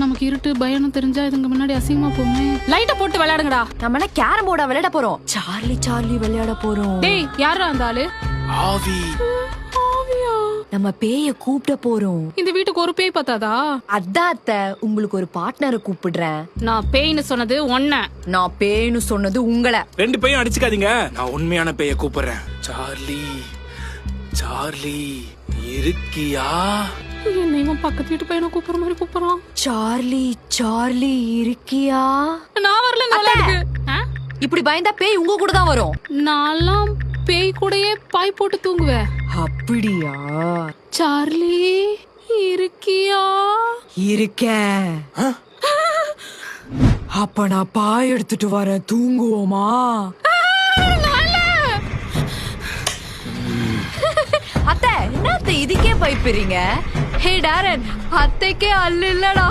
நமக்கு இருட்டு பயம்னு தெரிஞ்சா இதுங்க முன்னாடி அசிங்கமா போமே. லைட்ட போட்டு விளையாடுங்கடா. நம்ம என்ன கேரம் போர்டா விளையாட போறோம்? சார்லி சார்லி விளையாட போறோம். டேய் யாரா அந்த ஆளு? ஆவி. ஆவியா? நம்ம பேய கூப்பிட போறோம். இந்த வீட்டுக்கு ஒரு பேய் பத்தாதா? அதாத்த உங்களுக்கு ஒரு பார்ட்னரை கூப்பிடுறேன். நான் பேய்னு சொன்னது ஒன்ன. நான் பேய்னு சொன்னது உங்களை. ரெண்டு பேயும் அடிச்சுக்காதீங்க. நான் உண்மையான பேய கூப்பிடுறேன். சார்லி சார்லி இருக்கியா? என்ன இவன் பக்கத்து வீட்டு பையனை கூப்பிடுற மாதிரி கூப்பிடுறான். சார்லி சார்லி இருக்கியா? நான் வரல இந்த விளையாட்டுக்கு. இப்படி பயந்தா பேய் உங்க கூட தான் வரும். நான்லாம் பேய் கூடயே பாய் போட்டு தூங்குவேன். அப்படியா? சார்லி இருக்கியா? இருக்கேன். அப்ப நான் பாய் எடுத்துட்டு வரேன், தூங்குவோமா? அத்தை, என்ன அத்தை இதுக்கே பயப்படுறீங்க? ஹே டாரன், அத்தைக்கே அல்ல இல்லடா.